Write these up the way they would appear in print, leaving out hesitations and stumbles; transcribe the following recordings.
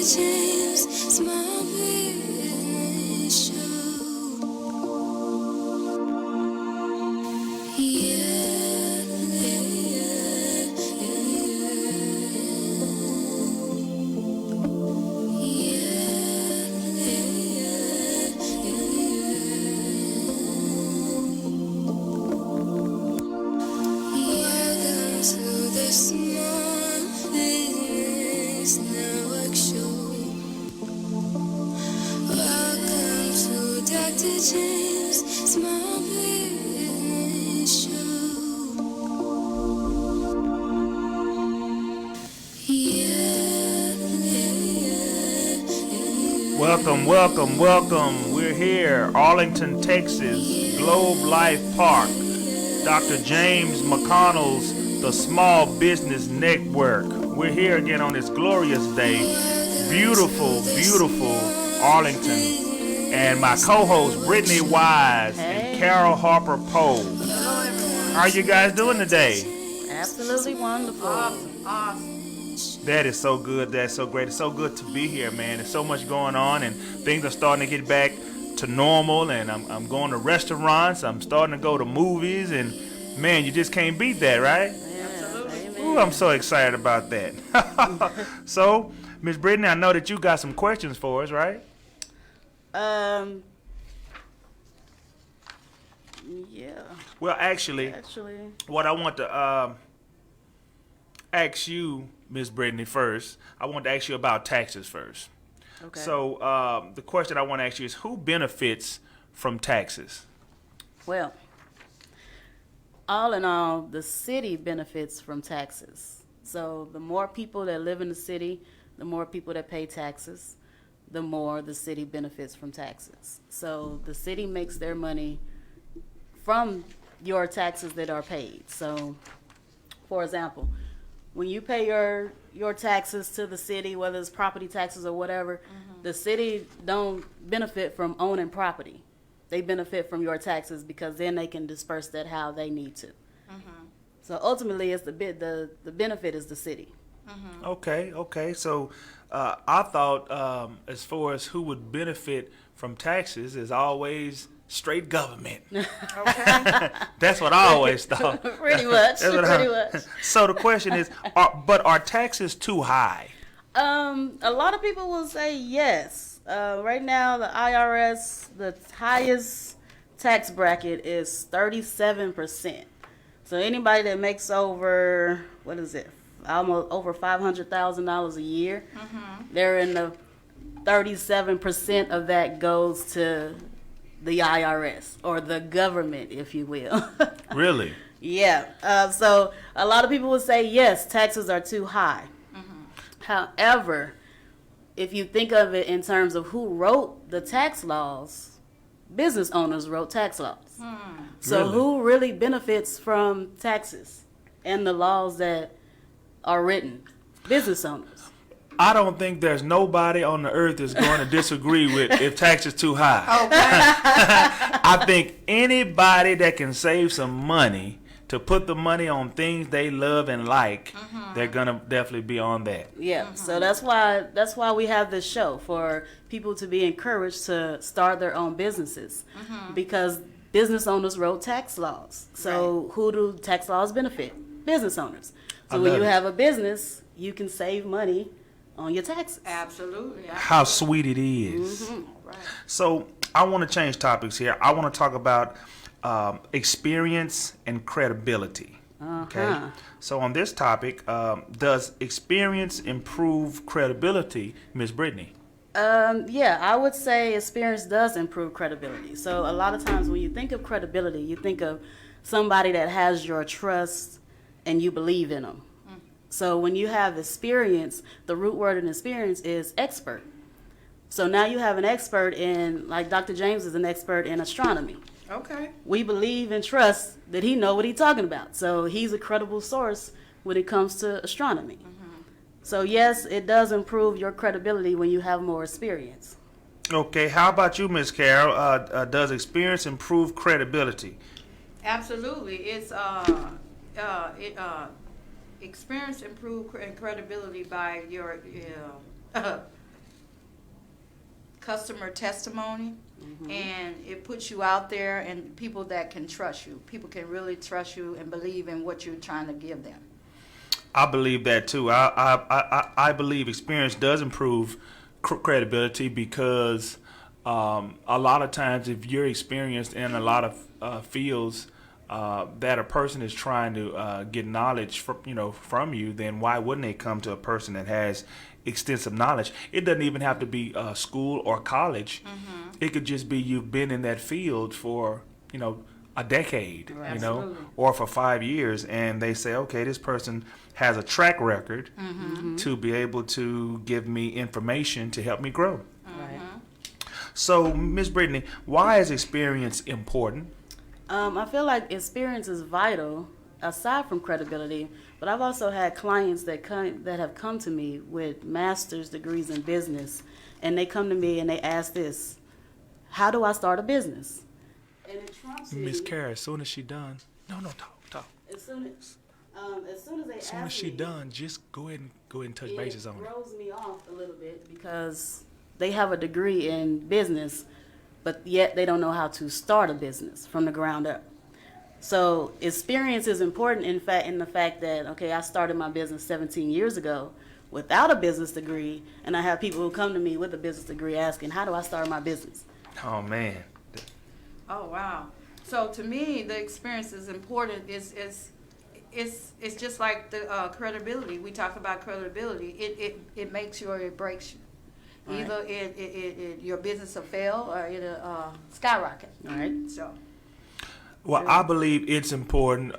James Small Business Show. Yeah, welcome to the Small Business Network Show. Welcome to Dr. James Small Business Show. Welcome, welcome, welcome. We're here, Arlington, Texas, Globe Life Park. Dr. James McConnell's The Small Business Network. We're here again on this glorious day. Beautiful, beautiful Arlington. And my co-hosts, Brittany Wise and Carol Harper Poe. How are you guys doing today? Absolutely wonderful. Awesome. That is so good. That's so great. It's so good to be here, man. There's so much going on, and things are starting to get back to normal. And I'm going to restaurants. I'm starting to go to movies, and man, you just can't beat that, right? Absolutely. Ooh, I'm so excited about that. So, Miss Brittany, I know that you got some questions for us, right? Yeah. Well, actually, what I want to ask you, Miss Brittany, first, I want to ask you about taxes first. Okay. So the question I want to ask you is, who benefits from taxes? Well, all in all, the city benefits from taxes. So the more people that live in the city, the more people that pay taxes, the more the city benefits from taxes. So the city makes their money from your taxes that are paid. So, for example, when you pay your taxes to the city, whether it's property taxes or whatever, the city don't benefit from owning property. They benefit from your taxes because then they can disperse that how they need to. So ultimately, it's the benefit is the city. Okay. So I thought as far as who would benefit from taxes is always straight government. Okay. That's what I always thought. Pretty much. So the question is, are taxes too high? A lot of people will say yes. Right now, the IRS, the highest tax bracket is 37%. So anybody that makes over, almost over $500,000 a year, they're in the 37% of that goes to the IRS, or the government, if you will. Really? Yeah. So a lot of people would say, yes, taxes are too high. However, if you think of it in terms of who wrote the tax laws, business owners wrote tax laws. So Really? who really benefits from taxes and the laws that are written? Business owners. I don't think there's nobody on the earth that's going to disagree with if taxes too high. Okay. I think anybody that can save some money to put the money on things they love and like, they're gonna definitely be on that. Yeah. So that's why we have this show, for people to be encouraged to start their own businesses, because business owners wrote tax laws. So who do tax laws benefit? Business owners. So when you have a business, you can save money on your taxes. Absolutely. How sweet it is. Right. So I want to change topics here. I want to talk about experience and credibility. Okay. So on this topic, does experience improve credibility, Ms. Brittany? Yeah, I would say experience does improve credibility. So a lot of times when you think of credibility, you think of somebody that has your trust and you believe in them. So when you have experience, the root word in experience is expert. So now you have an expert in, like Dr. James is an expert in astronomy. Okay. We believe and trust that he know what he's talking about. So he's a credible source when it comes to astronomy. So yes, it does improve your credibility when you have more experience. Okay, how about you, Ms. Carol? Does experience improve credibility? Absolutely. It's experience improve credibility by your customer testimony, and it puts you out there, and people that can trust you. People can really trust you and believe in what you're trying to give them. I believe that too. I believe experience does improve credibility because a lot of times if you're experienced in a lot of fields that a person is trying to get knowledge from you, then why wouldn't they come to a person that has extensive knowledge? It doesn't even have to be school or college. It could just be you've been in that field for a decade, Absolutely. or for 5 years, and they say, okay, this person has a track record to be able to give me information to help me grow. Right. So, Miss Brittany, why is experience important? I feel like experience is vital aside from credibility, but I've also had clients that have come to me with master's degrees in business, and they come to me and they ask this: how do I start a business? And it trumps me. Miss Kara, as soon as she done, no, talk. As soon as they As soon ask as she me, done, just go ahead and touch bases on it it. throws me off a little bit because they have a degree in business, but yet they don't know how to start a business from the ground up. So experience is important in the fact that, okay, I started my business 17 years ago without a business degree, and I have people who come to me with a business degree asking, how do I start my business? Oh man. Oh wow! So to me, the experience is important. It's just like the credibility. We talk about credibility. It makes you or it breaks you. Right. Either your business will fail or it'll skyrocket. All right. So Well, I believe it's important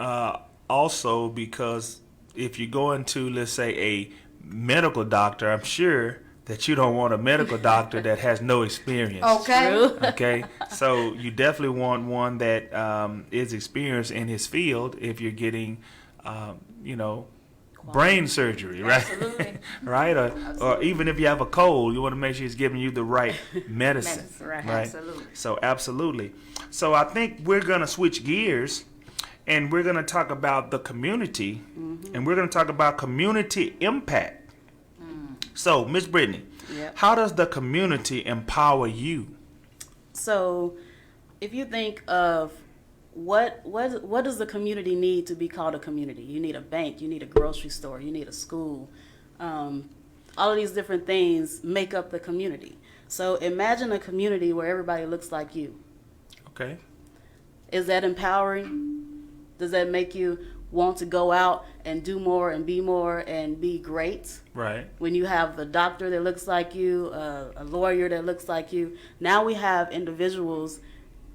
also because if you go into, let's say, a medical doctor, I'm sure that you don't want a medical doctor that has no experience. okay. True. Okay, so you definitely want one that is experienced in his field if you're getting, brain surgery, right? Absolutely. Right? Or even if you have a cold, you want to make sure he's giving you the right medicine. Medicine, right. Right? Absolutely. So, absolutely. So, I think we're going to switch gears and we're going to talk about the community and we're going to talk about community impact. So, Miss Brittany, Yep. how does the community empower you? So if you think of what does the community need to be called a community? You need a bank, you need a grocery store, you need a school. All of these different things make up the community. So imagine a community where everybody looks like you. Okay. Is that empowering? Does that make you want to go out and do more and be great? Right. When you have a doctor that looks like you, a lawyer that looks like you, now we have individuals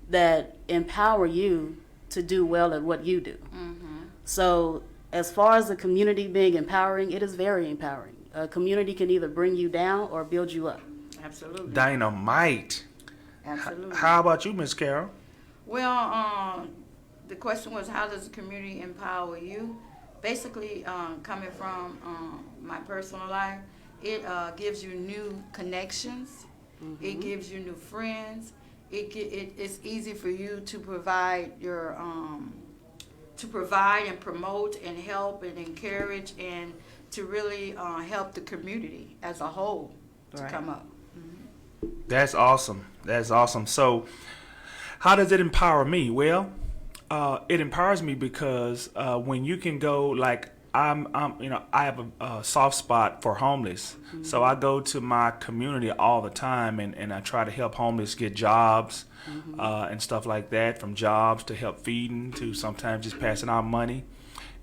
that empower you to do well at what you do. So as far as the community being empowering, it is very empowering. A community can either bring you down or build you up. Absolutely. Dynamite. Absolutely. How about you, Miss Carol? Well, the question was, how does the community empower you? Basically, coming from my personal life, it gives you new connections. It gives you new friends. It's easy for you to provide and promote and help and encourage and to really help the community as a whole to Right. come up. That's awesome. That's awesome. So, how does it empower me? Well, it empowers me because when you can go, like I have a soft spot for homeless, so I go to my community all the time, and I try to help homeless get jobs and stuff like that. From jobs to help feeding to sometimes just passing out money,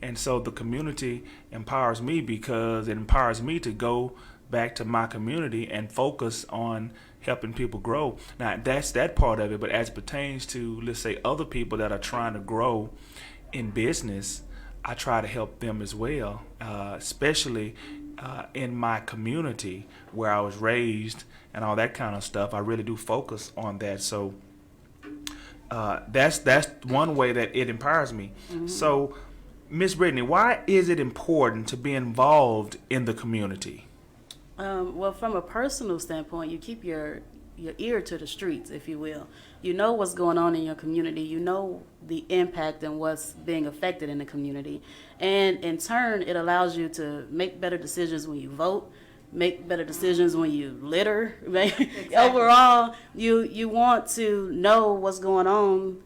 and so the community empowers me because it empowers me to go back to my community and focus on helping people grow. Now, that's that part of it, but as it pertains to, let's say, other people that are trying to grow in business, I try to help them as well, especially in my community where I was raised and all that kind of stuff. I really do focus on that. So that's one way that it empowers me. So, Miss Brittany, why is it important to be involved in the community? Well, from a personal standpoint, you keep your ear to the streets, if you will. You know what's going on in your community. You know the impact and what's being affected in the community. And in turn, it allows you to make better decisions when you vote. make better decisions when you litter. Overall, you want to know what's going on,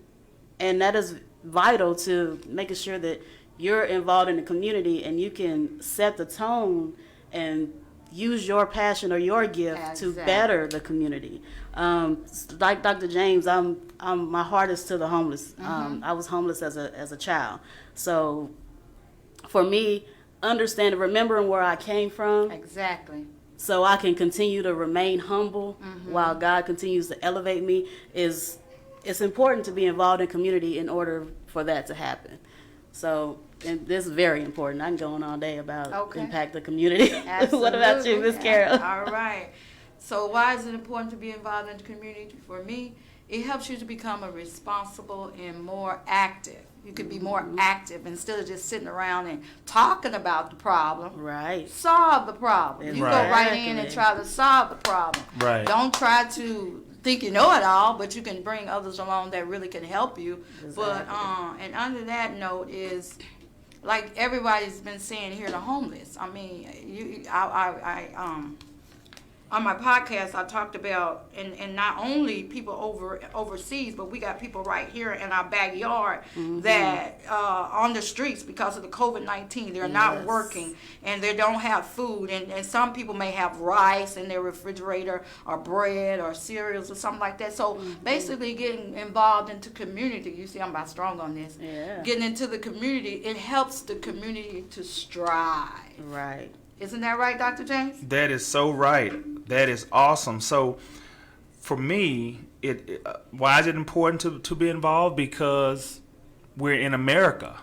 and that is vital to making sure that you're involved in the community and you can set the tone and use your passion or your gift to better the community. Like Dr. James, my heart is to the homeless. I was homeless as a child, so for me, understanding, remembering where I came from, so I can continue to remain humble while God continues to elevate me, it's important to be involved in community in order for that to happen. So, and this is very important. I can go on all day about impact the community. What about you, Miss Carol? All right. So why is it important to be involved in the community? For me, it helps you to become a responsible and more active. You can be more active instead of just sitting around and talking about the problem. Right. Solve the problem. You go right in and try to solve the problem. Right. Don't try to think you know it all, but you can bring others along that really can help you. But and under that note is, like everybody's been saying here, the homeless. I mean, on my podcast, I talked about, and not only people overseas, but we got people right here in our backyard that on the streets because of the COVID-19. They're not working and they don't have food. And some people may have rice in their refrigerator or bread or cereals or something like that. So basically getting involved into community. You see, I'm about strong on this. Yeah. Getting into the community, it helps the community to strive. Right. Isn't that right, Dr. James? That is so right. That is awesome. So, for me, why is it important to be involved? Because we're in America,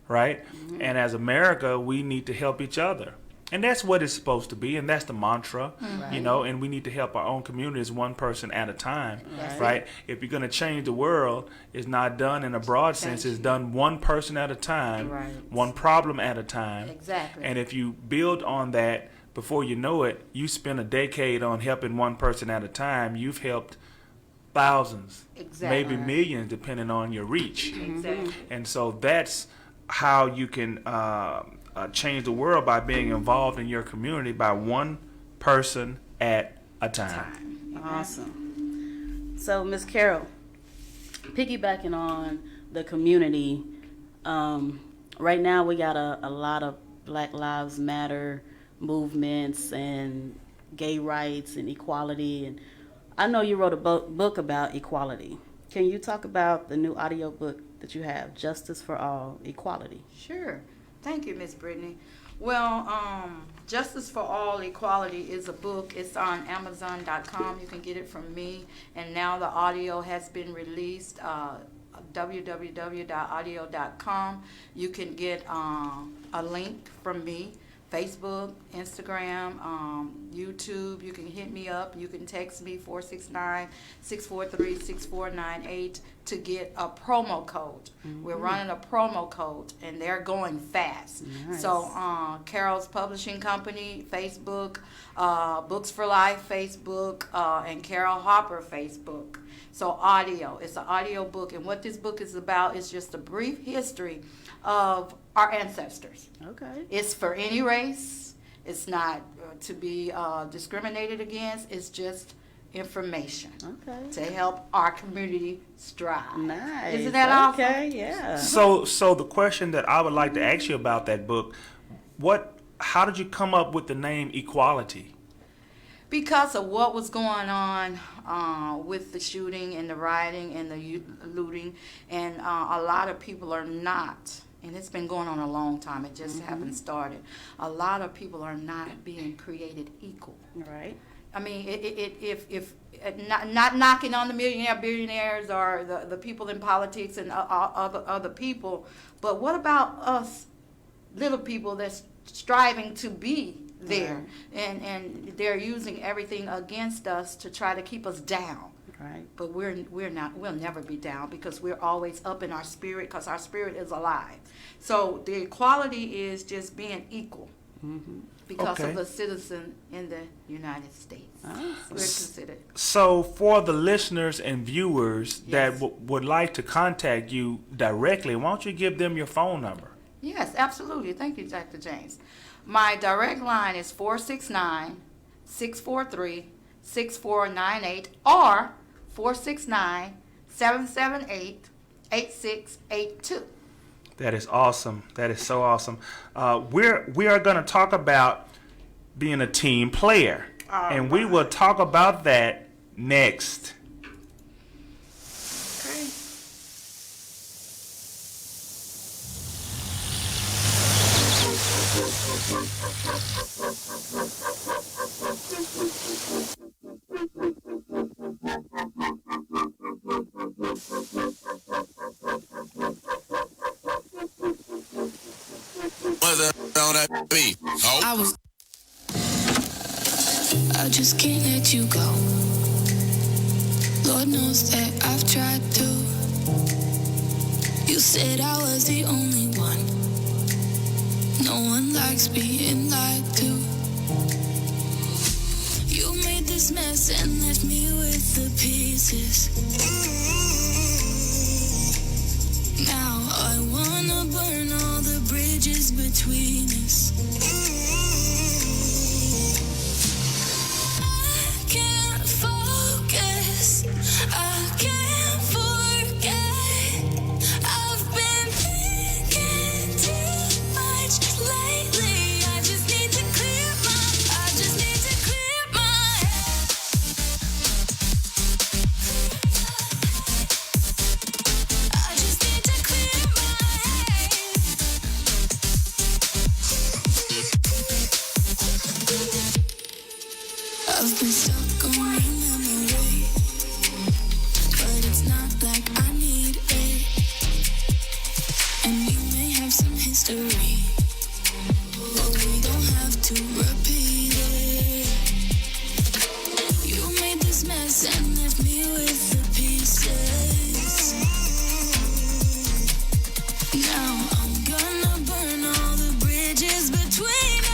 right? And as America, we need to help each other. And that's what it's supposed to be, and that's the mantra, you know, and we need to help our own communities one person at a time, right? If you're going to change the world, it's not done in a broad sense. It's done one person at a time, one problem at a time. Exactly. And if you build on that, before you know it, you spend a decade on helping one person at a time, you've helped thousands, maybe millions, depending on your reach. Exactly. And so that's how you can change the world, by being involved in your community by one person at a time. Awesome. So, Miss Carol, piggybacking on the community, right now we got a lot of Black Lives Matter movements and gay rights and equality, and I know you wrote a book about equality. Can you talk about the new audio book that you have, Justice for All, Equality? Sure. Thank you, Miss Brittany. Well, Justice for All Equality is a book. It's on Amazon.com. You can get it from me. And now the audio has been released, www.audio.com. You can get a link from me. Facebook, Instagram, YouTube. You can hit me up. You can text me 469-643-6498 to get a promo code. We're running a promo code, and they're going fast. Nice. So Carol's Publishing Company, Facebook, Books for Life, Facebook, and Carol Hopper, Facebook. So audio. It's an audio book, and what this book is about is just a brief history of our ancestors. Okay. It's for any race. It's not to be discriminated against. It's just information to help our community strive. Nice. Isn't that awesome? Okay, yeah. So the question that I would like to ask you about that book, how did you come up with the name Equality? Because of what was going on with the shooting and the rioting and the looting, and a lot of people are not, and it's been going on a long time, it just haven't started. A lot of people are not being created equal. Right. I mean, if not knocking on the billionaires, or the people in politics and other people, but what about us little people that's striving to be there, and they're using everything against us to try to keep us down. Right. But we'll never be down, because we're always up in our spirit, because our spirit is alive. So the equality is just being equal, because of a citizen in the United States. We're considered. So for the listeners and viewers that would like to contact you directly, why don't you give them your phone number? Yes, absolutely. Thank you, Dr. James. My direct line is 469-643-6498 or 469-778-8682. That is awesome. That is so awesome. We are going to talk about being a team player, and we will talk about that next. Okay. I just can't let you go. Lord knows that I've tried to. You said I was the only one. No one likes being lied to. You made this mess and left me with the pieces. Now I wanna burn all the bridges between us. I've been stuck on memory, but it's not like I need it. And we may have some history, but we don't have to repeat it. You made this mess and left me with the pieces. Now I'm gonna burn all the bridges between us.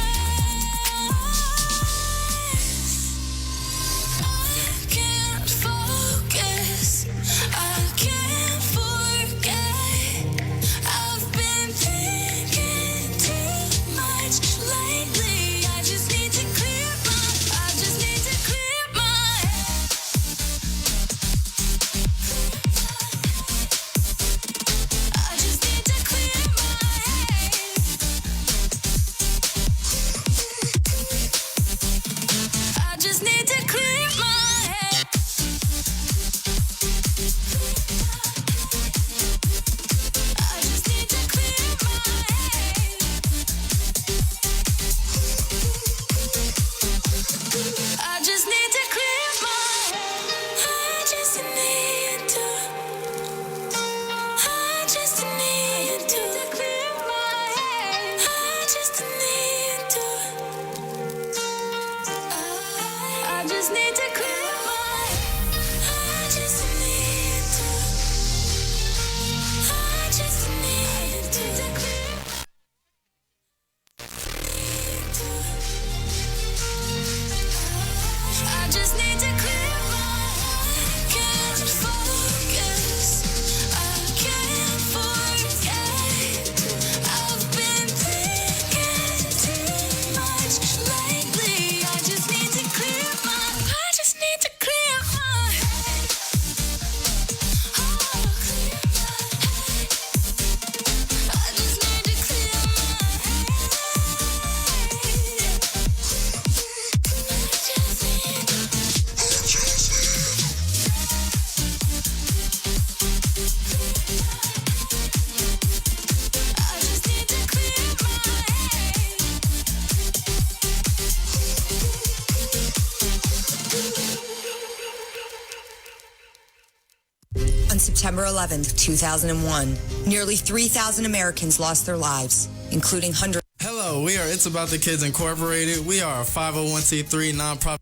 September 11th, 2001, nearly 3,000 Americans lost their lives, including hundreds. Hello, we are It's About the Kids Incorporated. We are a 501c3 nonprofit.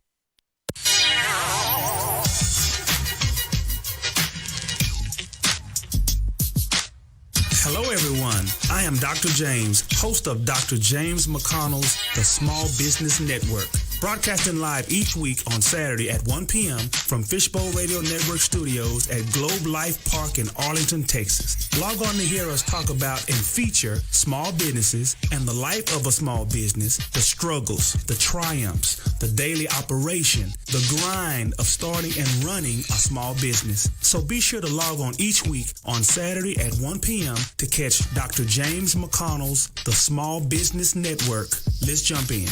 Hello, everyone. I am Dr. James, host of Dr. James McConnell's The Small Business Network. Broadcasting live each week on Saturday at 1 p.m. from Fishbowl Radio Network Studios at Globe Life Park in Arlington, Texas. Log on to hear us talk about and feature small businesses and the life of a small business, the struggles, the triumphs, the daily operation, the grind of starting and running a small business. So be sure to log on each week on Saturday at 1 p.m. to catch Dr. James McConnell's The Small Business Network. Let's jump in.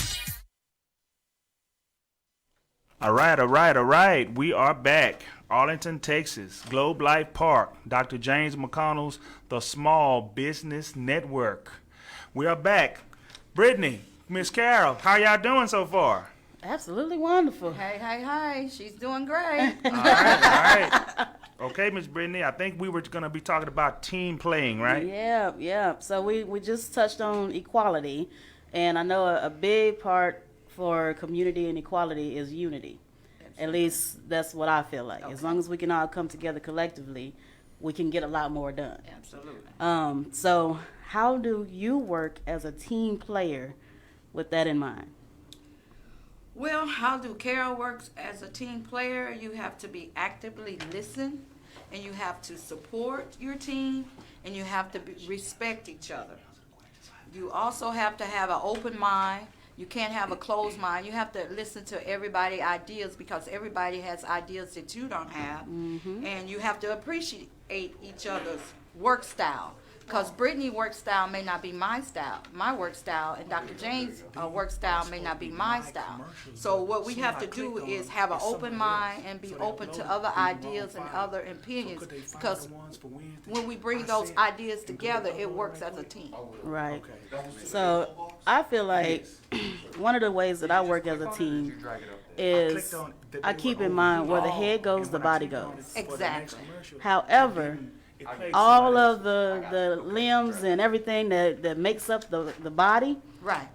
All right. We are back. Arlington, Texas, Globe Life Park, Dr. James McConnell's The Small Business Network. We are back. Brittany, Miss Carol, how y'all doing so far? Absolutely wonderful. Hey, she's doing great. All right. Okay, Miss Brittany, I think we were going to be talking about team playing, right? Yeah. So we just touched on equality, and I know a big part for community and equality is unity. Absolutely. At least that's what I feel like. Okay. As long as we can all come together collectively, we can get a lot more done. Absolutely. So how do you work as a team player with that in mind? Well, how do Carol works as a team player? You have to be actively listen, and you have to support your team, and you have to respect each other. You also have to have an open mind. You can't have a closed mind. You have to listen to everybody's ideas because everybody has ideas that you don't have. Mm-hmm. And you have to appreciate each other's work style. Because Brittany's work style may not be my work style, and Dr. James' work style may not be my style. So what we have to do is have an open mind and be open to other ideas and other opinions, because when we bring those ideas together, it works as a team. Right. So I feel like one of the ways that I work as a team is I keep in mind where the head goes, the body goes. Exactly. However, all of the limbs and everything that makes up the body right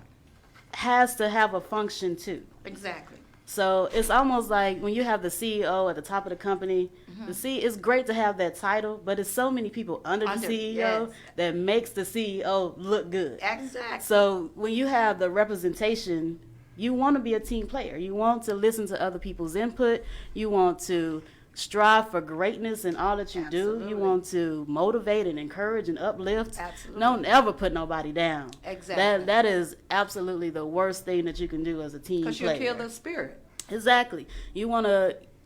has to have a function too. Exactly. So it's almost like when you have the CEO at the top of the company, it's great to have that title, but it's so many people under the CEO that makes the CEO look good. Exactly. So when you have the representation, you want to be a team player. You want to listen to other people's input. You want to strive for greatness in all that you do. You want to motivate and encourage and uplift. Absolutely. Don't ever put nobody down. Exactly. That is absolutely the worst thing that you can do as a team player. Because you kill the spirit. Exactly.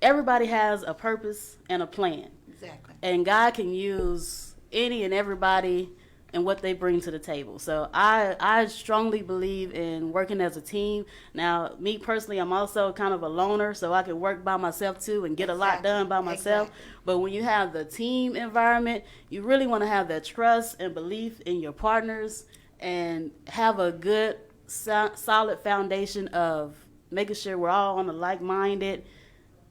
Everybody has a purpose and a plan. Exactly. And God can use any and everybody and what they bring to the table. So I strongly believe in working as a team. Now, me personally, I'm also kind of a loner, so I can work by myself too and get a lot done by myself. But when you have the team environment, you really want to have that trust and belief in your partners and have a good, solid foundation of making sure we're all on the like-minded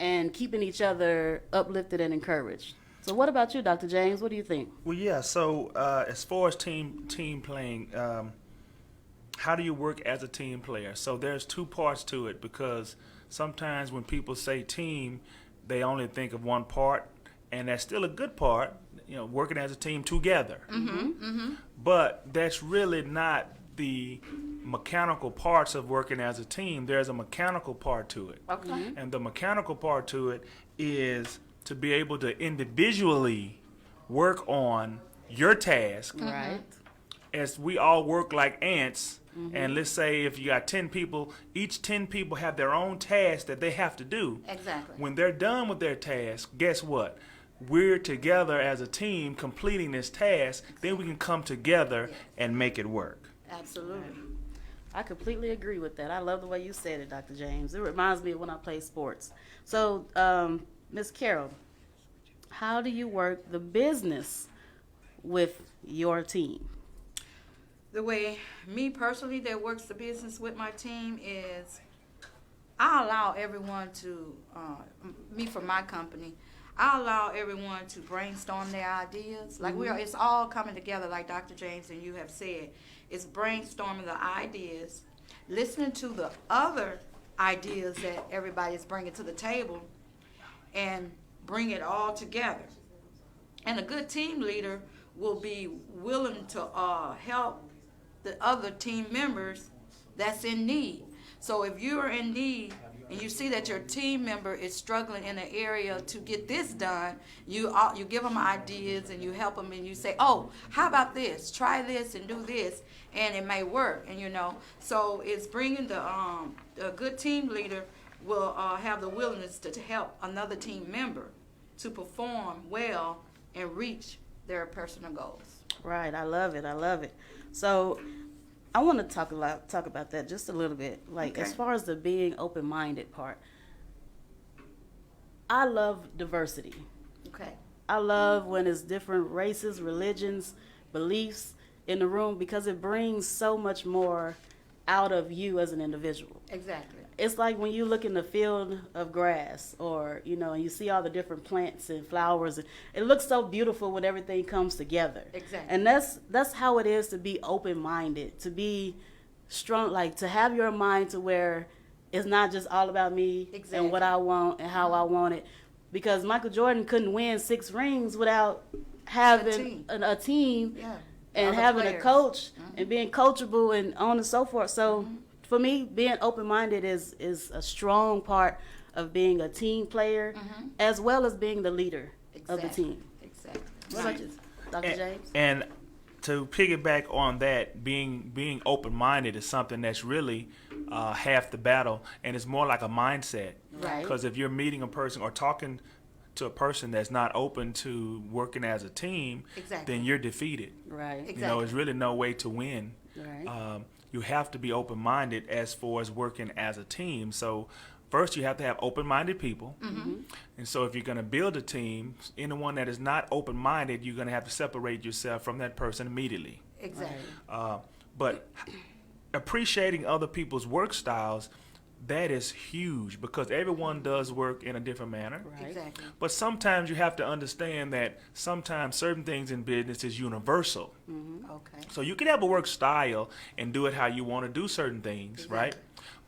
and keeping each other uplifted and encouraged. So what about you, Dr. James? What do you think? Well, yeah. So as far as team playing, how do you work as a team player? So there's two parts to it, because sometimes when people say team, they only think of one part, and that's still a good part, working as a team together. Mm-hmm, mm-hmm. But that's really not the mechanical parts of working as a team. There's a mechanical part to it. Okay. Mm-hmm. And the mechanical part to it is to be able to individually work on your task. Right. As we all work like ants, and let's say if you got 10 people, each 10 people have their own task that they have to do. Exactly. When they're done with their task, guess what? We're together as a team completing this task, then we can come together and make it work. Absolutely. I completely agree with that. I love the way you said it, Dr. James. It reminds me of when I played sports. So, Ms. Carol, how do you work the business with your team? The way me personally that works the business with my team is I allow everyone to, me for my company, I allow everyone to brainstorm their ideas. Like it's all coming together, like Dr. James and you have said. It's brainstorming the ideas, listening to the other ideas that everybody is bringing to the table, and bring it all together. And a good team leader will be willing to help the other team members that's in need. So if you are in need and you see that your team member is struggling in an area to get this done, you give them ideas and you help them and you say, oh, how about this? Try this and do this, and it may work. And so it's bringing a good team leader will have the willingness to help another team member to perform well and reach their personal goals. Right, I love it. So I want to talk about that just a little bit. Like, as far as the being open-minded part, I love diversity. Okay. I love when it's different races, religions, beliefs in the room, because it brings so much more out of you as an individual. Exactly. It's like when you look in the field of grass, or and you see all the different plants and flowers, and it looks so beautiful when everything comes together. Exactly. And that's how it is to be open-minded, to be strong, like to have your mind to where it's not just all about me and what I want and how I want it. Because Michael Jordan couldn't win 6 rings without having a team and having players. a coach and being coachable and on and so forth. So for me, being open-minded is a strong part of being a team player, as well as being the leader of the team. Exactly. What about you, Dr. James? And to piggyback on that, being open-minded is something that's really half the battle, and it's more like a mindset. Right. Because if you're meeting a person or talking to a person that's not open to working as a team, then you're defeated. Right. Exactly. There's really no way to win. Right. You have to be open-minded as far as working as a team. So first you have to have open-minded people. And so if you're going to build a team, anyone that is not open-minded, you're going to have to separate yourself from that person immediately. Exactly. But appreciating other people's work styles, that is huge, because everyone does work in a different manner. Right. Exactly. But sometimes you have to understand that sometimes certain things in business is universal. Okay. So you can have a work style and do it how you want to do certain things, right?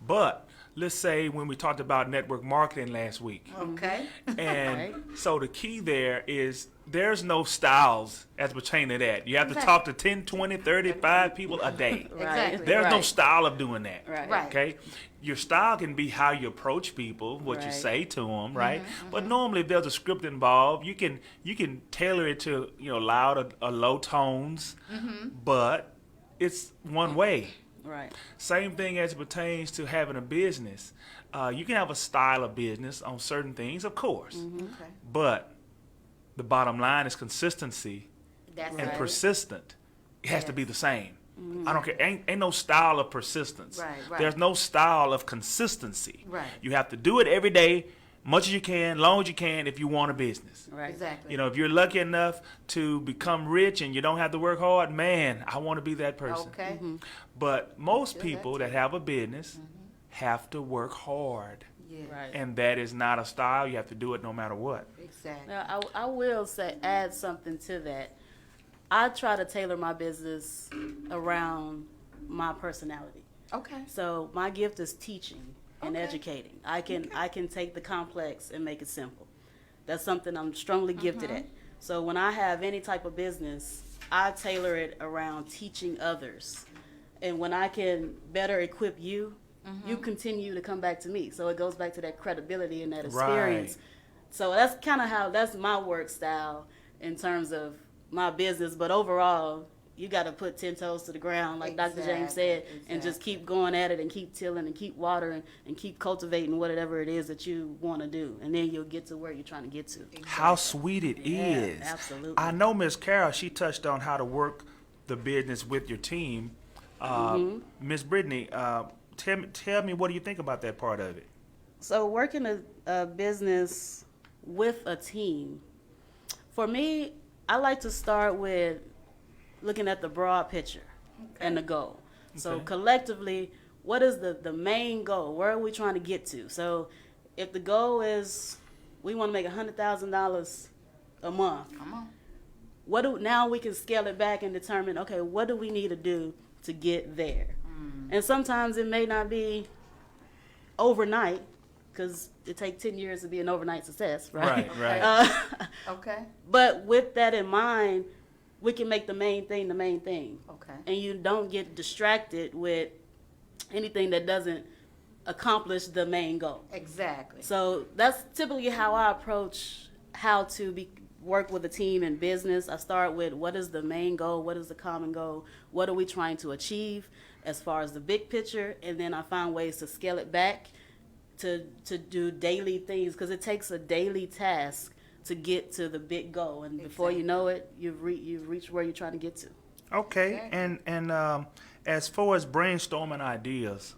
But let's say when we talked about network marketing last week. Okay. And so the key there is there's no styles as pertaining to that. You have to talk to 10, 20, 35 people a day. Exactly. There's no style of doing that. Right. Okay? Your style can be how you approach people, what you say to them, right? But normally if there's a script involved, you can tailor it to, loud or low tones, but it's one way. Right. Same thing as it pertains to having a business. You can have a style of business on certain things, of course, Okay. but the bottom line is consistency That's and right. persistent. It has to be the same. I don't care. Ain't no style of persistence. Right. There's no style of consistency. Right. You have to do it every day, much as you can, long as you can, if you want a business. Right. Exactly. If you're lucky enough to become rich and you don't have to work hard, man, I want to be that person. Okay. But most people that have a business have to work hard. Yeah. Right. And that is not a style. You have to do it no matter what. Exactly. Now, I will add something to that. I try to tailor my business around my personality. Okay. So my gift is teaching and educating. I can take the complex and make it simple. That's something I'm strongly gifted at. So when I have any type of business, I tailor it around teaching others. And when I can better equip you, you continue to come back to me. So it goes back to that credibility and that experience. Right. So that's kind of that's my work style in terms of my business. But overall, you got to put 10 toes to the ground, like Dr. James said, and just keep going at it and keep tilling and keep watering and keep cultivating whatever it is that you want to do. And then you'll get to where you're trying to get to. How sweet it is. Absolutely. I know Miss Carol, she touched on how to work the business with your team. Miss Brittany, tell me, what do you think about that part of it? So working a business with a team, for me, I like to start with looking at the broad picture and the goal. So collectively, what is the main goal? Where are we trying to get to? So if the goal is we want to make $100,000 a month, now we can scale it back and determine, okay, what do we need to do to get there? And sometimes it may not be overnight, because it takes 10 years to be an overnight success, right? Right. Okay. But with that in mind, we can make the main thing. Okay. And you don't get distracted with anything that doesn't accomplish the main goal. Exactly. So that's typically how I approach how to work with a team in business. I start with what is the main goal, what is the common goal, what are we trying to achieve as far as the big picture, and then I find ways to scale it back to do daily things, because it takes a daily task to get to the big goal, and before you know it, you've reached where you're trying to get to. Okay, and as far as brainstorming ideas,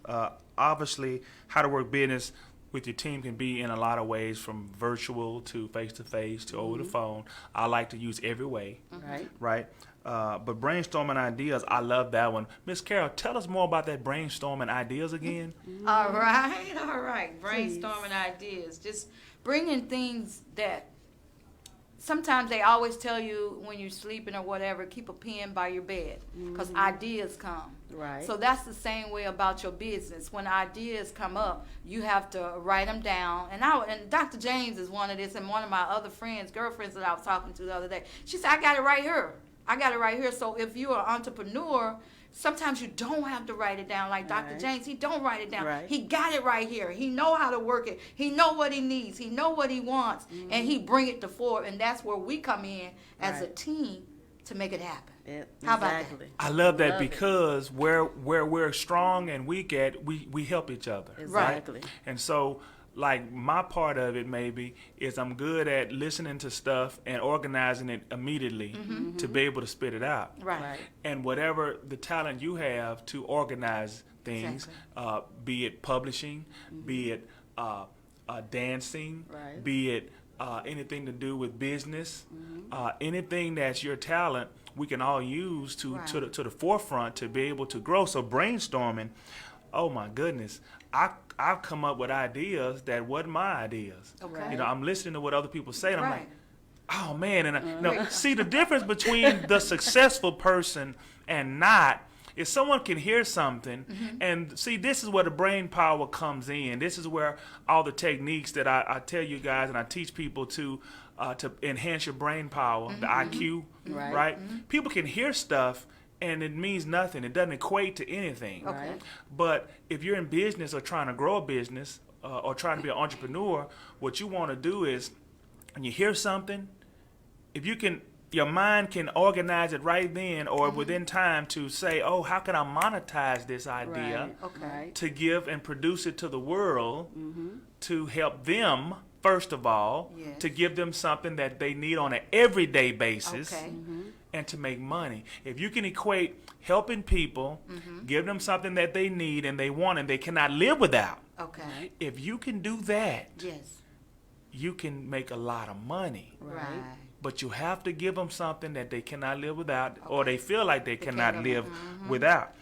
obviously how to work business with your team can be in a lot of ways, from virtual to face-to-face to over the phone. I like to use every way, right? But brainstorming ideas, I love that one. Miss Carol, tell us more about that brainstorming ideas again. All right. Brainstorming ideas. Just bringing things that sometimes they always tell you when you're sleeping or whatever, keep a pen by your bed, because ideas come. Right. So that's the same way about your business. When ideas come up, you have to write them down. And Dr. James is one of this, and one of my other girlfriends that I was talking to the other day, she said, I got it right here. So if you're an entrepreneur, sometimes you don't have to write it down. Like Dr. James, he don't write it down. Right. He got it right here. He know how to work it. He know what he needs. He know what he wants, and he bring it to forward. And that's where we come in as a team to make it happen. How about that? I love that, because where we're strong and weak at, we help each other. Exactly. Right? And so, like, my part of it maybe is I'm good at listening to stuff and organizing it immediately to be able to spit it out. Right. And whatever the talent you have to organize things, be it publishing, be it dancing, be it anything to do with business, anything that's your talent, we can all use to the forefront to be able to grow. So brainstorming, oh my goodness, I've come up with ideas that wasn't my ideas. Okay. You know, I'm listening to what other people say, and I'm like, oh man, and see the difference between the successful person and not. If someone can hear something, and see, this is where the brain power comes in. This is where all the techniques that I tell you guys and I teach people to enhance your brain power, the IQ, right? People can hear stuff and it means nothing. It doesn't equate to anything. Okay. But if you're in business or trying to grow a business or trying to be an entrepreneur, what you want to do is, when you hear something, if you can, your mind can organize it right then or within time to say, oh, how can I monetize this idea to give and produce it to the world to help them, first of all, to give them something that they need on an everyday basis and to make money. If you can equate helping people, give them something that they need and they want and they cannot live without. Okay. If you can do that, Yes. you can make a lot of money. Right. But you have to give them something that they cannot live without, or they feel like they cannot live without.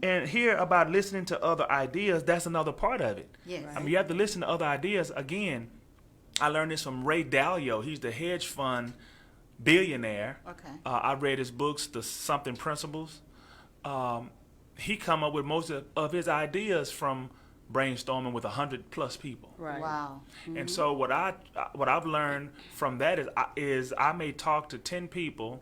And here about listening to other ideas, that's another part of it. Yes. I mean, you have to listen to other ideas. Again, I learned this from Ray Dalio. He's the hedge fund billionaire. Okay. I read his books, The Something Principles. He come up with most of his ideas from brainstorming with 100+ people. Right. Wow. And so what I've learned from that is I may talk to 10 people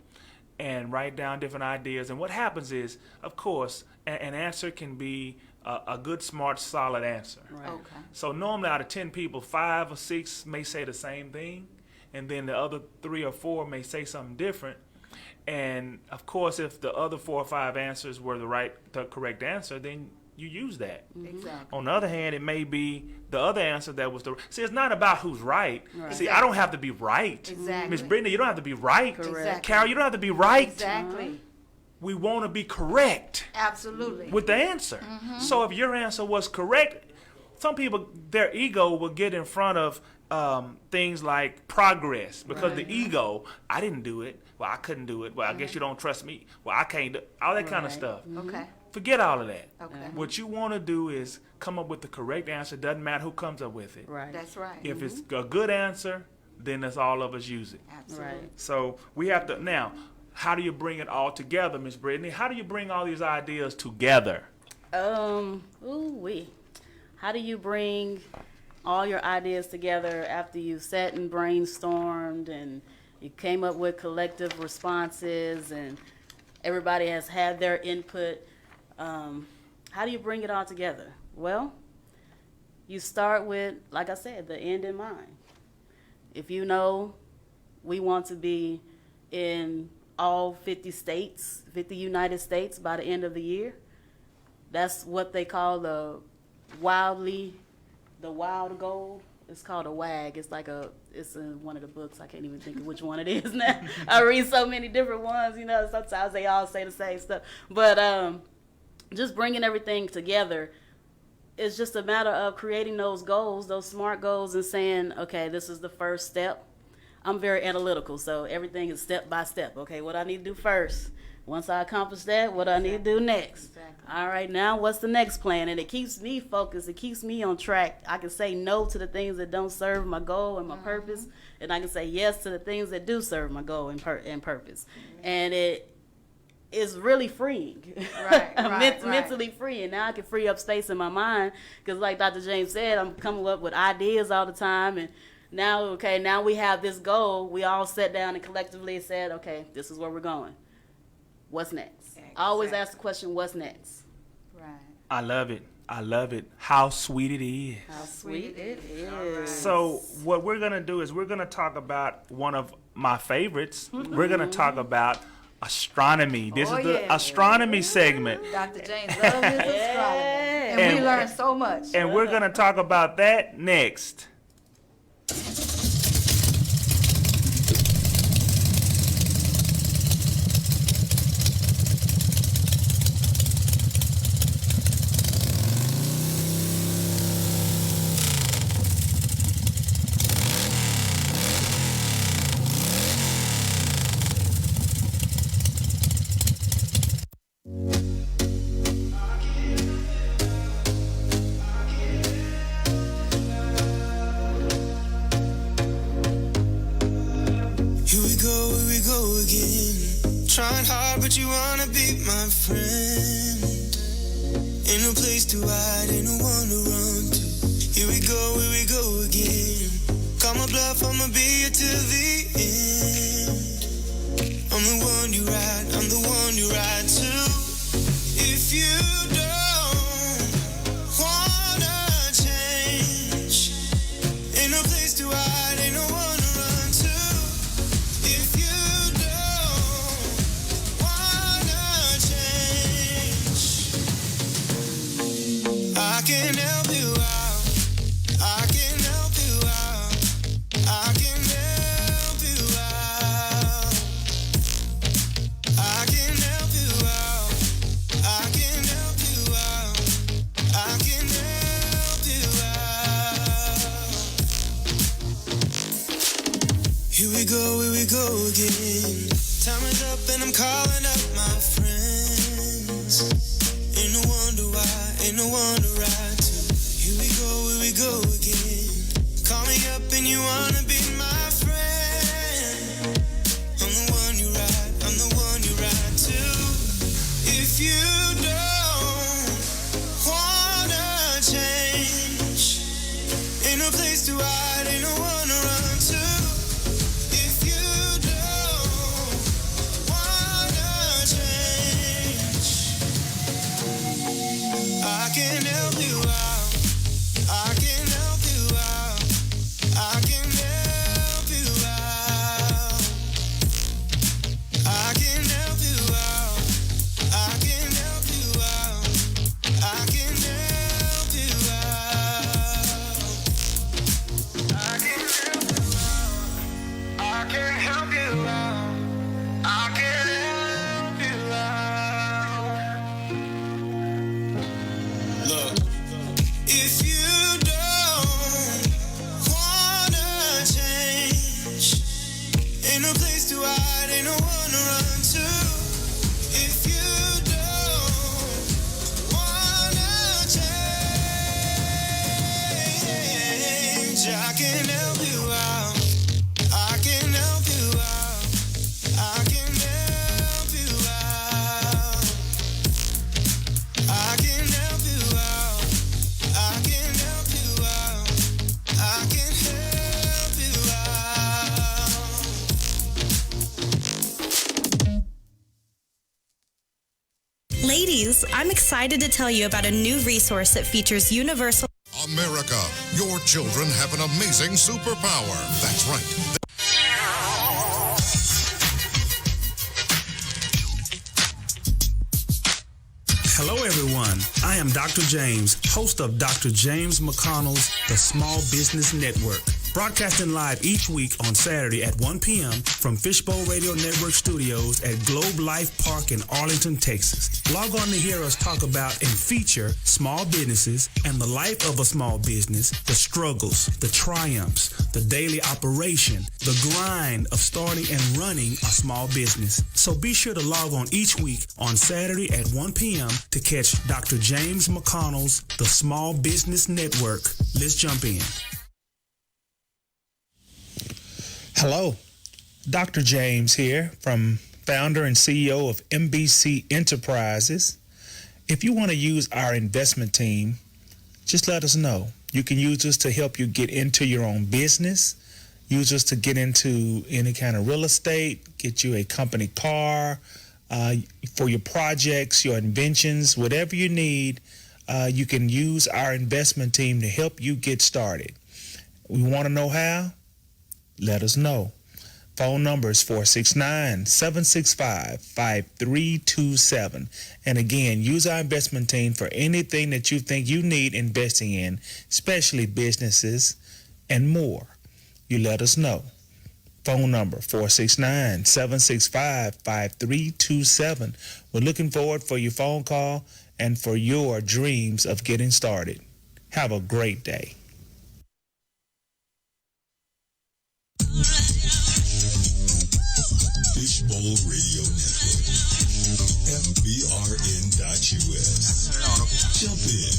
and write down different ideas. And what happens is, of course, an answer can be a good, smart, solid answer. Right. Okay. So normally out of 10 people, 5 or 6 may say the same thing, and then the other 3 or 4 may say something different. And of course, if the other 4 or 5 answers were the correct answer, then you use that. Exactly. On the other hand, it may be the other answer that was see, it's not about who's right. Right. See, I don't have to be right. Exactly. Miss Brittany, you don't have to be right. Correct. Exactly. Carol, you don't have to be right. Exactly. We want to be correct Absolutely. with the answer. So if your answer was correct, some people, their ego will get in front of things like progress, because the ego, I didn't do it. Well, I couldn't do it. Well, I guess you don't trust me. Well, I can't do all that kind of stuff. Okay. Forget all of that. Okay. What you want to do is come up with the correct answer. Doesn't matter who comes up with it. Right. That's right. If it's a good answer, then that's all of us use it. Absolutely. Right. So we have to now. How do you bring it all together, Miss Brittany? How do you bring all these ideas together? How do you bring all your ideas together after you sat and brainstormed and you came up with collective responses and everybody has had their input? How do you bring it all together? Well, You start with, like I said, the end in mind. If you know we want to be in all 50 states, 50 United States by the end of the year, that's what they call the wild goal. It's called a WAG. It's in one of the books. I can't even think of which one it is now. I read so many different ones, sometimes they all say the same stuff. But just bringing everything together, it's just a matter of creating those goals, those SMART goals, and saying, okay, this is the first step. I'm very analytical, so everything is step by step. Okay, what I need to do first. Once I accomplish that, what I need to do next. Exactly. All right, now what's the next plan? And it keeps me focused. It keeps me on track. I can say no to the things that don't serve my goal and my purpose, and I can say yes to the things that do serve my goal and purpose. And it is really freeing. Right, Mentally freeing. Now I can free up space in my mind because, like Dr. James said, I'm coming up with ideas all the time. And now we have this goal. We all sat down and collectively said, okay, this is where we're going. What's next? Exactly. I always ask the question, what's next? Right. I love it. How sweet it is. How sweet it is. So what we're going to do is we're going to talk about one of my favorites. We're going to talk about astronomy. This is the astronomy segment. Dr. James loves his astronomy. And we learned so much. And we're going to talk about that next. Trying hard, but you wanna be my friend. Ain't no place to hide, ain't no one to run to. Here we go again. Call my bluff, I'ma be here till the end. I'm the one you ride to. If you don't wanna change, ain't no place to hide, ain't no one to run to. If you I can help you out. I can help you out. I can help you out. I can help you out. I can help you out. I can help you out. Here we go again. Time is up and I'm calling up my friends. Ain't no wonder why, ain't no one to ride to. Here we go again. Call me up and you wanna be my friend. I'm the one you ride to. If you don't wanna change, ain't no place to hide, ain't no one to run to. If you don't wanna change, I can help you out. I can help you out. I can help you out. I can help you out. I can help you out. I can help you out. I can help you out. I can help you out. I can help you out. Look, if you don't wanna change, ain't no place to hide, ain't no one to run to. If you don't wanna change, I can help you out. I can help you out. I can help you out. I can help you out. I can help you out. I can help you out. Ladies, I'm excited to tell you about a new resource that features universal. All America, your children have an amazing superpower. That's right. Hello, everyone. I am Dr. James, host of Dr. James McConnell's The Small Business Network, broadcasting live each week on Saturday at 1 p.m. from Fishbowl Radio Network Studios at Globe Life Park in Arlington, Texas. Log on to hear us talk about and feature small businesses and the life of a small business, the struggles, the triumphs, the daily operation, the grind of starting and running a small business. So be sure to log on each week on Saturday at 1 p.m. to catch Dr. James McConnell's The Small Business Network. Let's jump in. Hello, Dr. James here, from founder and CEO of MBC Enterprises. If you want to use our investment team, just let us know. You can use us to help you get into your own business, use us to get into any kind of real estate, get you a company car, for your projects, your inventions, whatever you need. You can use our investment team to help you get started. We want to know how? Let us know. Phone number is 469-765-5327. And again, use our investment team for anything that you think you need investing in, especially businesses and more. You let us know. Phone number 469-765-5327. We're looking forward for your phone call and for your dreams of getting started. Have a great day. Fishbowl Radio Network, FBRN.US. Jump in.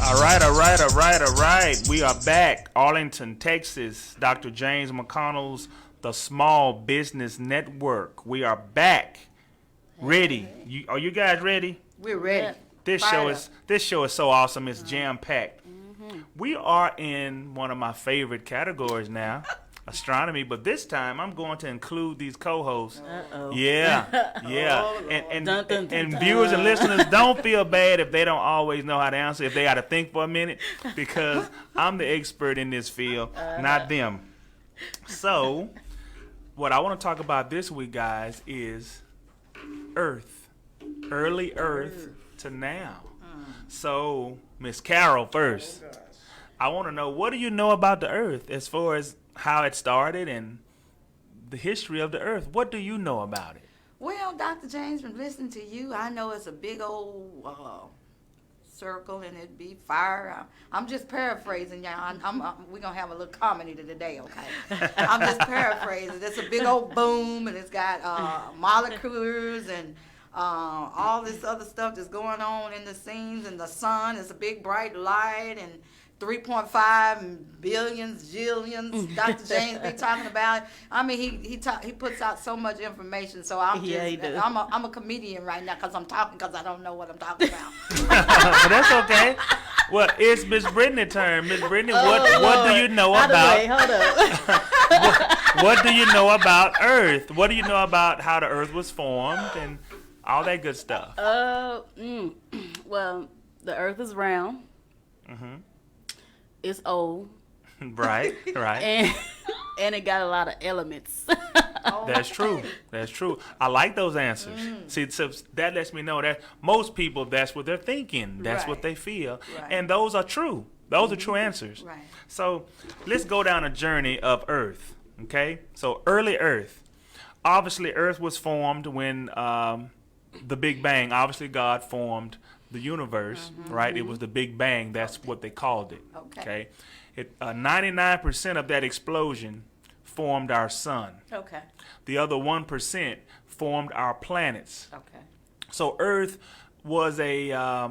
All right. We are back. Arlington, Texas. Dr. James McConnell's The Small Business Network. We are back. Ready. Are you guys ready? We're ready. This show is so awesome. It's jam-packed. We are in one of my favorite categories now, astronomy, but this time I'm going to include these co-hosts. Yeah. And viewers and listeners, don't feel bad if they don't always know how to answer, if they got to think for a minute, because I'm the expert in this field, not them. So, what I want to talk about this week, guys, is Earth. Early Earth to now. So, Miss Carol first. I want to know, what do you know about the Earth as far as how it started and the history of the Earth? What do you know about it? Well, Dr. James, from listening to you, I know it's a big old circle and it'd be fire. I'm just paraphrasing, y'all. We're going to have a little comedy today, okay? I'm just paraphrasing. It's a big old boom and it's got molecules and all this other stuff that's going on in the scenes, and the sun is a big bright light, and 3.5 billions, jillions. Dr. James be talking about. I mean, he puts out so much information. So I'm a comedian right now because I'm talking because I don't know what I'm talking about. That's okay. Well, it's Miss Brittany's turn. Miss Brittany, what do you know about? Hold up. What do you know about Earth? What do you know about how the Earth was formed and all that good stuff? Well, the Earth is round. Mm-hmm. It's old. Right. And it got a lot of elements. That's true. I like those answers. See, so that lets me know that most people, that's what they're thinking. That's what they feel. Right. And those are true. Those are true answers. Right. So let's go down a journey of Earth. Okay? So early Earth. Obviously, Earth was formed when the Big Bang, obviously God formed the universe, right? It was the Big Bang. That's what they called it. Okay. 99% of that explosion formed our sun. Okay. The other 1% formed our planets. Okay. So Earth was a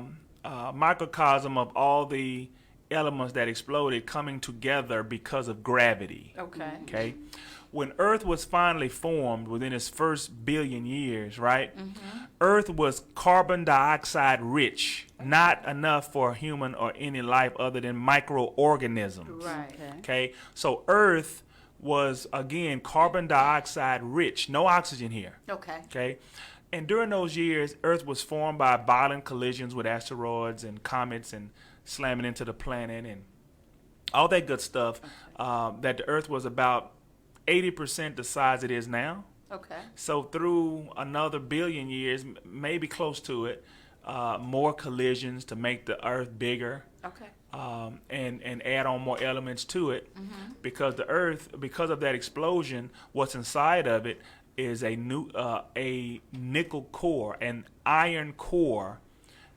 microcosm of all the elements that exploded coming together because of gravity. Okay. When Earth was finally formed within its first billion years, right? Earth was carbon dioxide rich, not enough for human or any life other than microorganisms. Right. Okay. So Earth was, again, carbon dioxide rich, no oxygen here. Okay. Okay. And during those years, Earth was formed by violent collisions with asteroids and comets and slamming into the planet and all that good stuff. That the Earth was about 80% the size it is now. Okay. So through another billion years, maybe close to it, more collisions to make the Earth bigger. Okay. And add on more elements to it, because the Earth, because of that explosion, what's inside of it is a nickel core, an iron core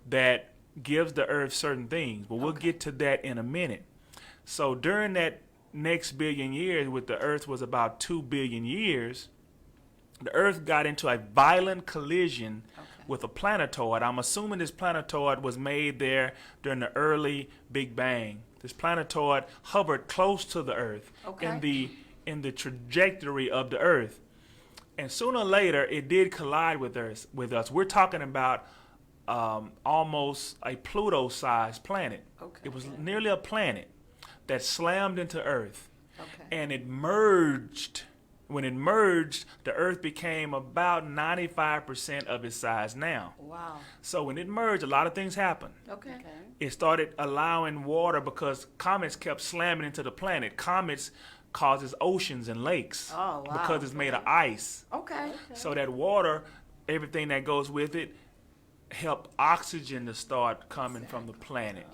that gives the Earth certain things. But we'll get to that in a minute. So during that next billion years, with the Earth was about 2 billion years, the Earth got into a violent collision with a planetoid. I'm assuming this planetoid was made there during the early Big Bang. This planetoid hovered close to the Earth in the trajectory of the Earth. And sooner or later, it did collide with us. We're talking about almost a Pluto-sized planet. It was nearly a planet that slammed into Earth. And it merged. When it merged, the Earth became about 95% of its size now. Wow. So when it merged, a lot of things happened. Okay. It started allowing water because comets kept slamming into the planet. Comets causes oceans and lakes because it's made of ice. Okay. So that water, everything that goes with it, helped oxygen to start coming from the planet.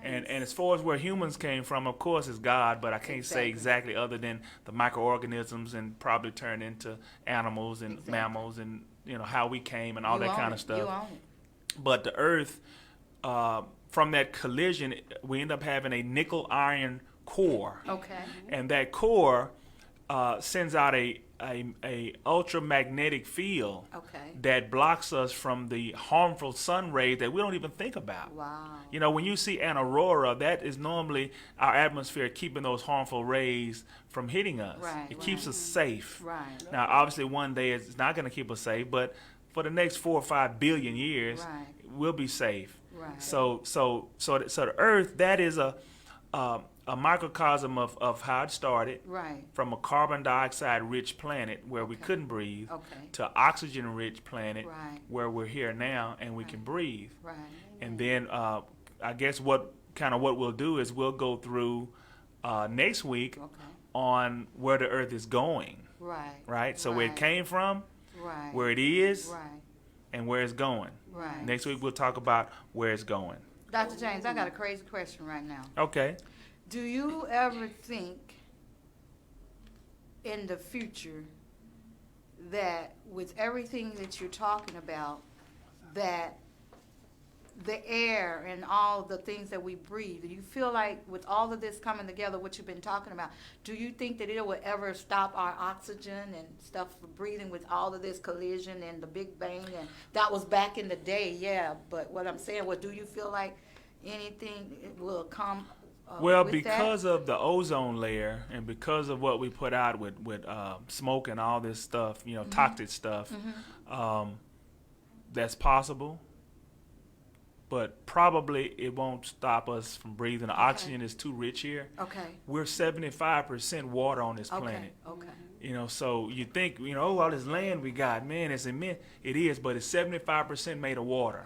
And as far as where humans came from, of course, it's God, but I can't say exactly other than the microorganisms and probably turned into animals and mammals and, how we came and all that kind of stuff. But the Earth, from that collision, we end up having a nickel iron core. Okay. And that core sends out a ultramagnetic field that blocks us from the harmful sun rays that we don't even think about. Wow. When you see an aurora, that is normally our atmosphere keeping those harmful rays from hitting us. It keeps us safe. Now, obviously, one day it's not going to keep us safe, but for the next 4 or 5 billion years, we'll be safe. So the Earth, that is a microcosm of how it started, from a carbon dioxide rich planet where we couldn't breathe to oxygen rich planet where we're here now and we can breathe. And then I guess what we'll do is we'll go through next week on where the Earth is going. Right? So where it came from, where it is, and where it's going. Next week we'll talk about where it's going. Dr. James, I got a crazy question right now. Okay. Do you ever think in the future that with everything that you're talking about, that the air and all the things that we breathe, do you feel like with all of this coming together, what you've been talking about, do you think that it will ever stop our oxygen and stuff for breathing with all of this collision and the Big Bang? And that was back in the day, but what I'm saying, do you feel like anything will come well, with because that? of the ozone layer and because of what we put out with smoke and all this stuff, toxic stuff, that's possible. But probably it won't stop us from breathing. The oxygen is too rich here. We're 75% water on this planet. So you think, all this land we got, man, it's immense. It is, but it's 75% made of water.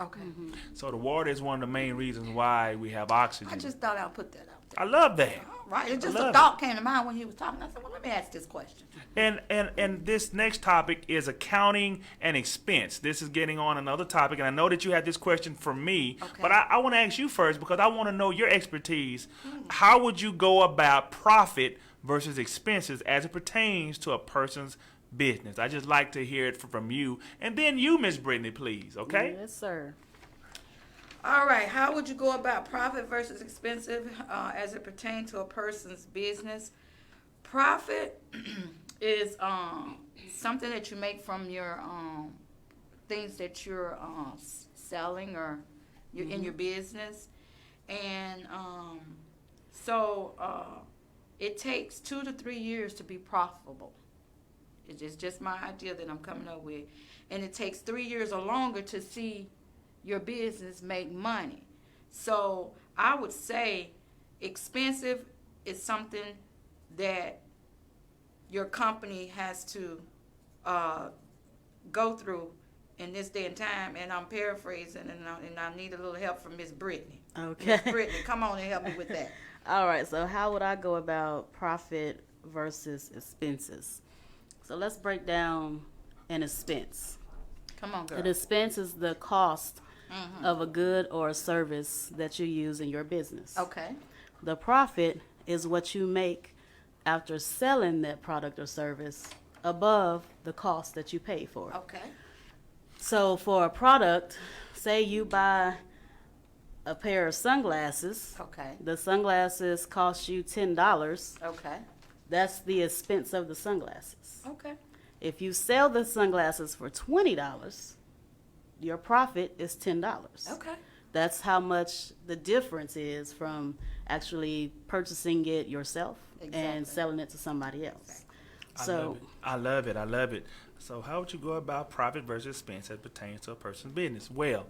So the water is one of the main reasons why we have oxygen. I just thought I'd put that out there. I love that. Right, it just a thought came to mind when he was talking. I said, well, let me ask this question. And this next topic is accounting and expense. This is getting on another topic, and I know that you had this question for me, but I want to ask you first because I want to know your expertise. How would you go about profit versus expenses as it pertains to a person's business? I just like to hear it from you, and then you, Miss Brittany, please. Okay? Yes, sir. All right. How would you go about profit versus expensive as it pertains to a person's business? Profit is something that you make from your things that you're selling or you're in your business, and so it takes 2 to 3 years to be profitable. It's just my idea that I'm coming up with, and it takes 3 years or longer to see your business make money. So I would say expensive is something that your company has to go through in this day and time, and I'm paraphrasing, and I need a little help from Miss Brittany. Okay. Miss Brittany, come on and help me with that. All right, so how would I go about profit versus expenses? So let's break down an expense. Come on, girl. An expense is the cost of a good or a service that you use in your business. Okay. The profit is what you make after selling that product or service above the cost that you paid for it. Okay. So for a product, say you buy a pair of sunglasses. Okay. The sunglasses cost you $10. Okay. That's the expense of the sunglasses. Okay. If you sell the sunglasses for $20, your profit is $10. Okay. That's how much the difference is from actually purchasing it yourself and selling it to somebody else. I love it. So how would you go about profit versus expense as pertains to a person's business? Well,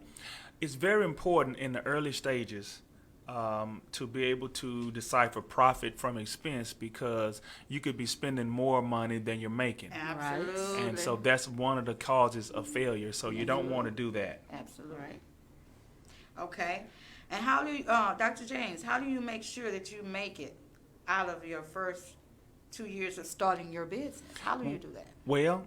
it's very important in the early stages to be able to decipher profit from expense, because you could be spending more money than you're making. Absolutely. And so that's one of the causes of failure. So you don't want to do that. Absolutely. Right. Okay. And how do you, Dr. James, how do you make sure that you make it out of your first 2 years of starting your business? How do you do that? Well,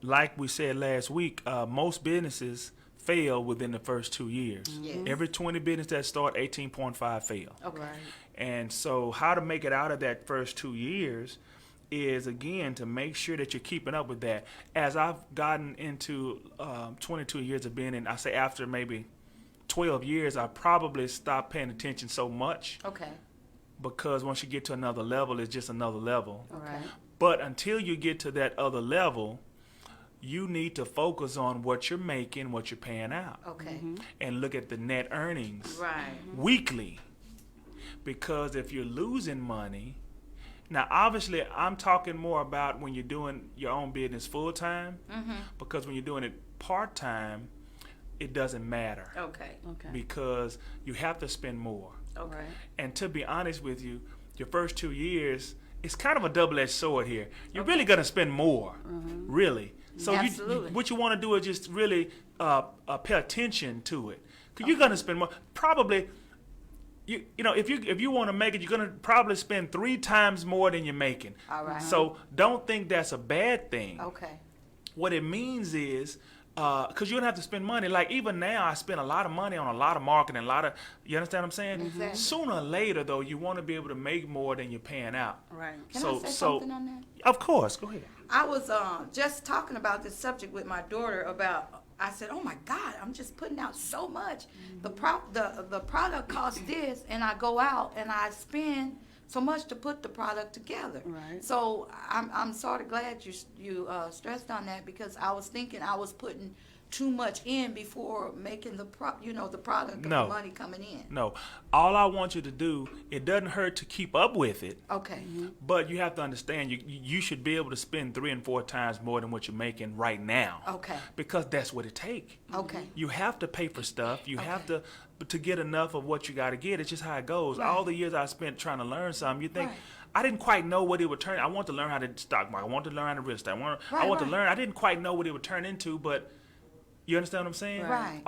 like we said last week, most businesses fail within the first 2 years. Yes. Every 20 business that start, 18.5 fail. Okay. Right. And so how to make it out of that first 2 years is, again, to make sure that you're keeping up with that. As I've gotten into 22 years of being in, I say after maybe 12 years, I probably stopped paying attention so much. Okay. Because once you get to another level, it's just another level. Okay. But until you get to that other level, you need to focus on what you're making, what you're paying out. Okay. And look at the net earnings Right. weekly. Because if you're losing money, now obviously I'm talking more about when you're doing your own business full time, because when you're doing it part time, it doesn't matter. Okay. Because you have to spend more. Okay. And to be honest with you, your first 2 years, it's kind of a double-edged sword here. You're really going to spend more, really. So what you want to do is just really pay attention to it, because you're going to spend more. Probably, you know, if you want to make it, you're going to probably spend 3 times more than you're making. All right. So don't think that's a bad thing. Okay. What it means is, because you don't have to spend money. Like even now, I spend a lot of money on a lot of marketing, you understand what I'm saying? Exactly. Sooner or later, though, you want to be able to make more than you're paying out. Right. Can I say something on that? Of course, go ahead. I was just talking about this subject with my daughter about. I said, "Oh my God, I'm just putting out so much. The product costs this, and I go out and I spend so much to put the product together." Right. So I'm sort of glad you stressed on that, because I was thinking I was putting too much in before making the product of the money coming in. No, all I want you to do, it doesn't hurt to keep up with it. Okay. But you have to understand, you should be able to spend 3 and 4 times more than what you're making right now. Okay. Because that's what it takes. Okay. You have to pay for stuff. You have to get enough of what you got to get. It's just how it goes. Right. All the years I spent trying to learn something, you think, Right. I didn't quite know what it would turn. I want to learn how to stock market. I want to learn how to real estate. I want to learn. I didn't quite know what it would turn into, but you understand what I'm saying? Right.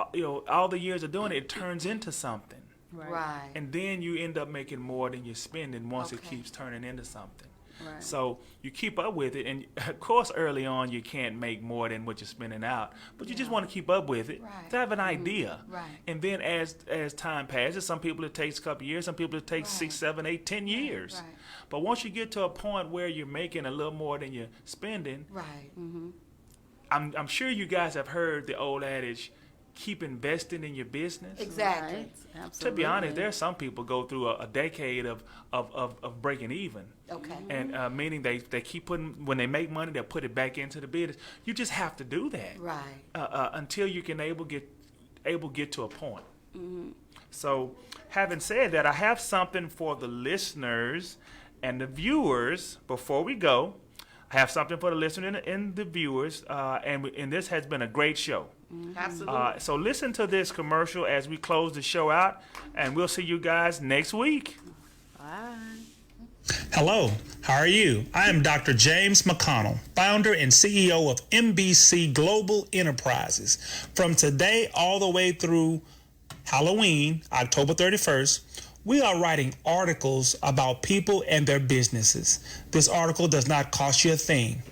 All the years of doing it turns into something. Right. And then you end up making more than you're spending once it keeps turning into something. Right. So you keep up with it, and of course early on you can't make more than what you're spending out, but you just want to keep up with it, to have an idea. Right. And then as time passes, some people it takes a couple of years, some people it takes 6, 7, 8, 10 years. Right. But once you get to a point where you're making a little more than you're spending, Right. I'm sure you guys have heard the old adage, keep investing in your business. Exactly. Right. Absolutely. To be honest, there are some people go through a decade of breaking even. Okay. And meaning they keep putting, when they make money, they'll put it back into the business. You just have to do that. Right. Until you can get to a point. So having said that, I have something for the listeners and the viewers before we go. I have something for the listeners and the viewers, and this has been a great show. Absolutely. So listen to this commercial as we close the show out, and we'll see you guys next week. Bye. Hello, how are you? I am Dr. James McConnell, founder and CEO of MBC Global Enterprises. From today all the way through Halloween, October 31st, we are writing articles about people and their businesses. This article does not cost you a thing.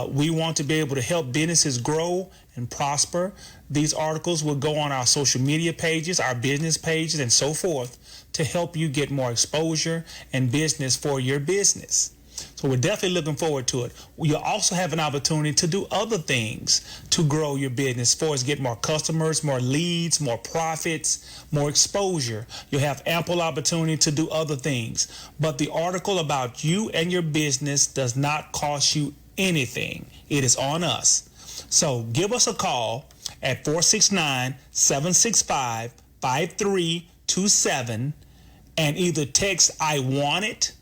We want to be able to help businesses grow and prosper. These articles will go on our social media pages, our business pages, and so forth to help you get more exposure and business for your business. So we're definitely looking forward to it. You'll also have an opportunity to do other things to grow your business, for us get more customers, more leads, more profits, more exposure. You'll have ample opportunity to do other things. But the article about you and your business does not cost you anything. It is on us. So give us a call at 469-765-5327 and either text "I want it"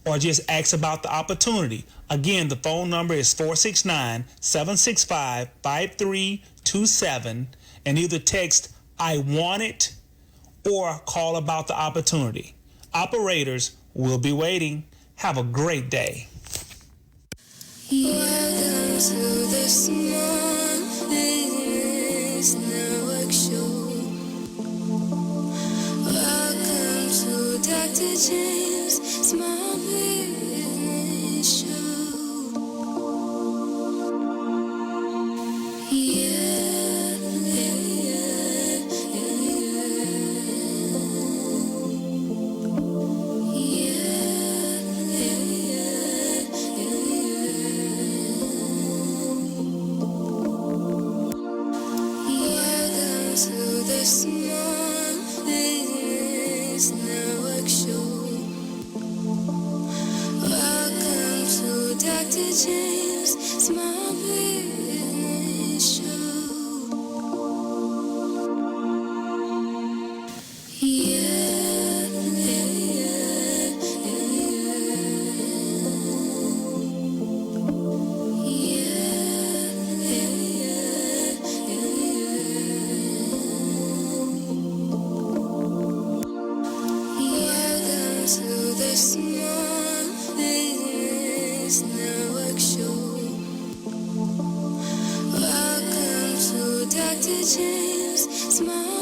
or just ask about the opportunity. Again, the phone number is 469-765-5327 and either text "I want it" or call about the opportunity. Operators will be waiting. Have a great day. Welcome to the Small Business Network Show. Welcome to Dr. James Small Business Show. Small Business Network Show. Welcome to Dr. James Small Business Show. Small Business Network Show. Welcome to Dr. James Small